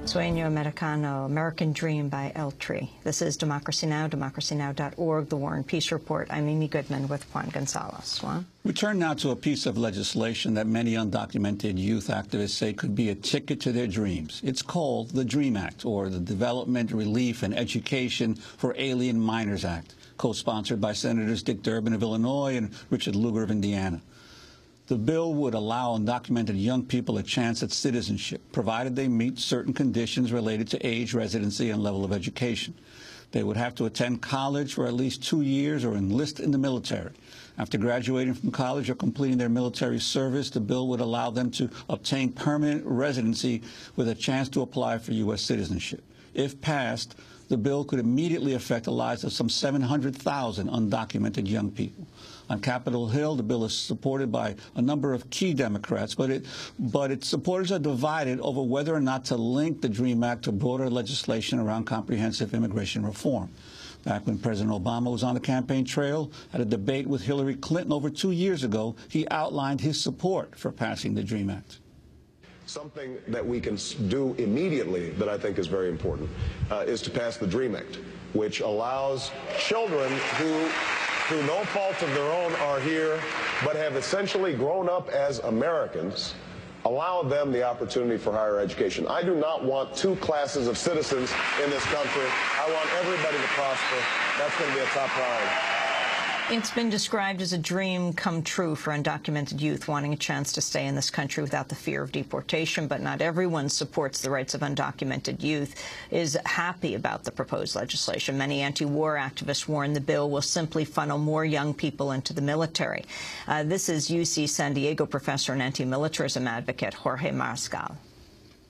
Sueño Americano, American Dream by El Tri. This is Democracy Now!, democracynow.org, The War and Peace Report. I'm Amy Goodman with Juan Gonzalez. Juan? We turn now to a piece of legislation that many undocumented youth activists say could be a ticket to their dreams. It's called the DREAM Act, or the Development, Relief, and Education for Alien Minors Act, co-sponsored by Senators Dick Durbin of Illinois and Richard Lugar of Indiana. The bill would allow undocumented young people a chance at citizenship, provided they meet certain conditions related to age, residency, and level of education. They would have to attend college for at least 2 years or enlist in the military. After graduating from college or completing their military service, the bill would allow them to obtain permanent residency with a chance to apply for U.S. citizenship. If passed, the bill could immediately affect the lives of some 700,000 undocumented young people. On Capitol Hill, the bill is supported by a number of key Democrats, but its supporters are divided over whether or not to link the DREAM Act to broader legislation around comprehensive immigration reform. Back when President Obama was on the campaign trail at a debate with Hillary Clinton over 2 years ago, he outlined his support for passing the DREAM Act. Something that we can do immediately that I think is very important is to pass the DREAM Act, which allows children who, through no fault of their own, are here but have essentially grown up as Americans, allow them the opportunity for higher education. I do not want two classes of citizens in this country. I want everybody to prosper. That's going to be a top priority. It's been described as a dream come true for undocumented youth wanting a chance to stay in this country without the fear of deportation, but not everyone supports the rights of undocumented youth, is happy about the proposed legislation. Many anti-war activists warn the bill will simply funnel more young people into the military. This is UC San Diego professor and anti-militarism advocate Jorge Mariscal.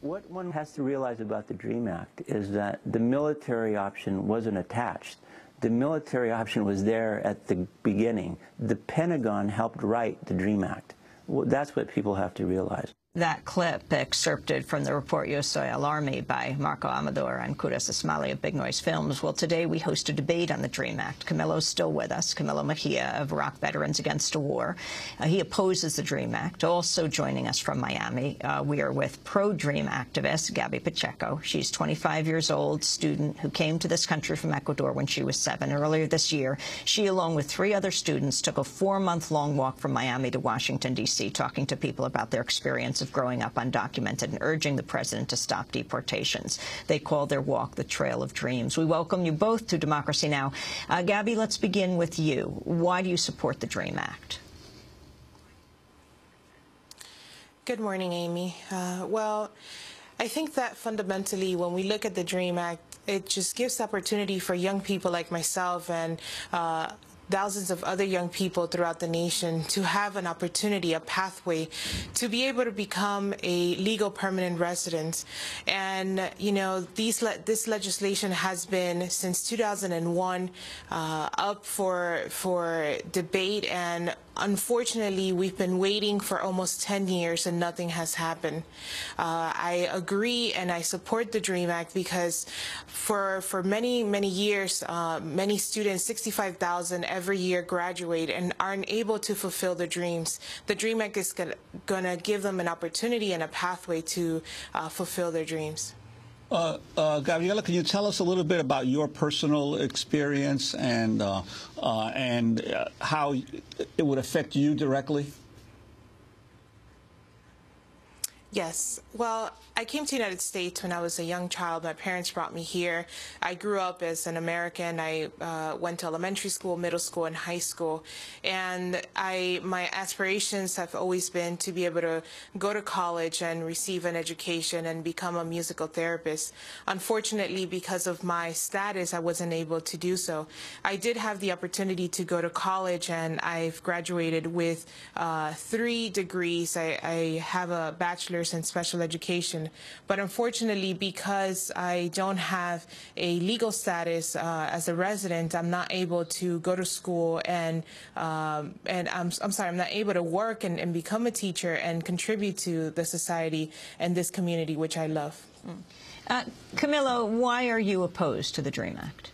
What one has to realize about the DREAM Act is that the military option wasn't attached. The military option was there at the beginning. The Pentagon helped write the DREAM Act. Well, that's what people have to realize. That clip excerpted from the report Yo Soy al Army by Marco Amador and Kudas Ismaili of Big Noise Films. Well, today we host a debate on the DREAM Act. Camilo's still with us, Camilo Mejía of Iraq Veterans Against a War. He opposes the DREAM Act. Also joining us from Miami, we are with pro-DREAM activist Gaby Pacheco. She's 25 years old, student who came to this country from Ecuador when she was 7. Earlier this year, she, along with 3 other students, took a 4-month-long walk from Miami to Washington, D.C., talking to people about their experience of growing up undocumented and urging the president to stop deportations. They call their walk the Trail of Dreams. We welcome you both to Democracy Now! Gaby, let's begin with you. Why do you support the DREAM Act? Good morning, Amy. Well, I think that fundamentally when we look at the DREAM Act, it just gives opportunity for young people like myself and thousands of other young people throughout the nation to have an opportunity, a pathway to be able to become a legal permanent resident. And, you know, this legislation has been since 2001 up for debate, and unfortunately, we've been waiting for almost 10 years and nothing has happened. I agree and I support the DREAM Act because for many, many years, many students, 65,000 every year, graduate and aren't able to fulfill their dreams. The DREAM Act is going to give them an opportunity and a pathway to fulfill their dreams. Gabriela, can you tell us a little bit about your personal experience and how it would affect you directly? Yes. Well, I came to the United States when I was a young child. My parents brought me here. I grew up as an American. I went to elementary school, middle school, and high school. And my aspirations have always been to be able to go to college and receive an education and become a musical therapist. Unfortunately, because of my status, I wasn't able to do so. I did have the opportunity to go to college, and I've graduated with 3 degrees. I have a bachelor's in special education. But unfortunately, because I don't have a legal status as a resident, I'm not able to go to school I'm not able to work and become a teacher and contribute to the society and this community, which I love. Camilo, why are you opposed to the DREAM Act?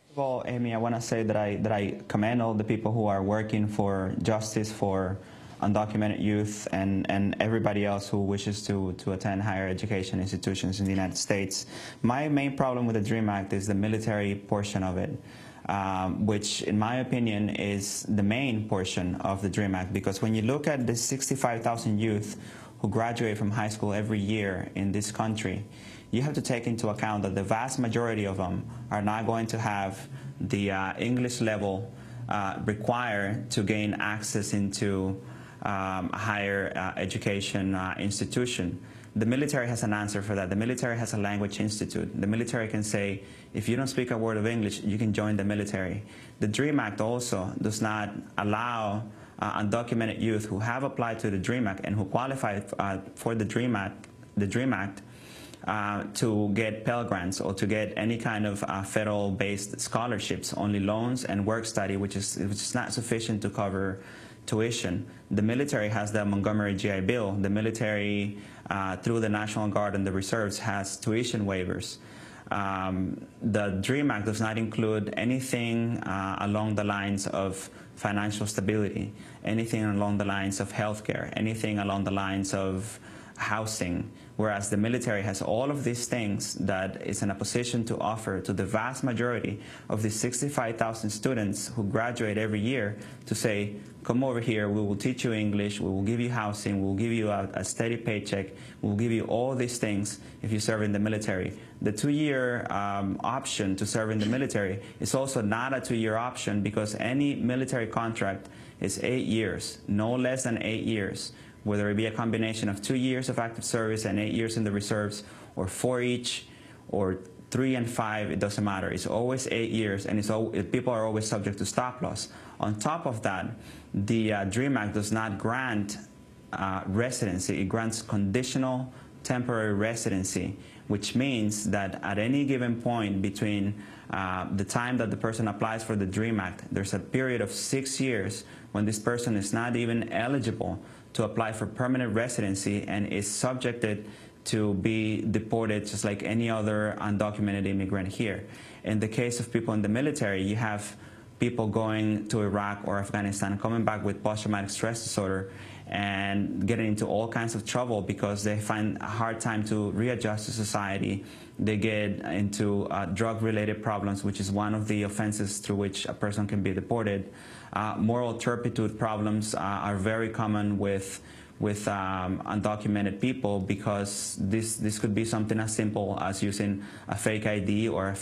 First of all, Amy, I want to say that I commend all the people who are working for justice for undocumented youth and everybody else who wishes to attend higher education institutions in the United States. My main problem with the DREAM Act is the military portion of it. Which, in my opinion, is the main portion of the DREAM Act, because when you look at the 65,000 youth who graduate from high school every year in this country, you have to take into account that the vast majority of them are not going to have the English level required to gain access into a higher education institution. The military has an answer for that. The military has a language institute. The military can say, if you don't speak a word of English, you can join the military. The DREAM Act also does not allow undocumented youth who have applied to the DREAM Act and who qualify for the DREAM Act to get Pell Grants or to get any kind of federal-based scholarships, only loans and work study, which is not sufficient to cover tuition. The military has the Montgomery GI Bill. The military, through the National Guard and the reserves, has tuition waivers. The DREAM Act does not include anything along the lines of financial stability, anything along the lines of healthcare, anything along the lines of housing, whereas the military has all of these things that is in a position to offer to the vast majority of the 65,000 students who graduate every year to say, come over here, we will teach you English, we will give you housing, we will give you a steady paycheck, we will give you all these things if you serve in the military. The 2-year option to serve in the military is also not a 2-year option, because any military contract is 8 years, no less than 8 years. Whether it be a combination of 2 years of active service and 8 years in the reserves, or 4 each, or 3 and 5, it doesn't matter. It's always 8 years, and people are always subject to stop loss. On top of that, the DREAM Act does not grant residency. It grants conditional temporary residency, which means that at any given point between the time that the person applies for the DREAM Act, there's a period of 6 years when this person is not even eligible to apply for permanent residency and is subjected to be deported just like any other undocumented immigrant here. In the case of people in the military, you have people going to Iraq or Afghanistan, coming back with post-traumatic stress disorder and getting into all kinds of trouble because they find a hard time to readjust to society. They get into drug-related problems, which is one of the offenses through which a person can be deported. Moral turpitude problems are very common with undocumented people, because this could be something as simple as using a fake ID or a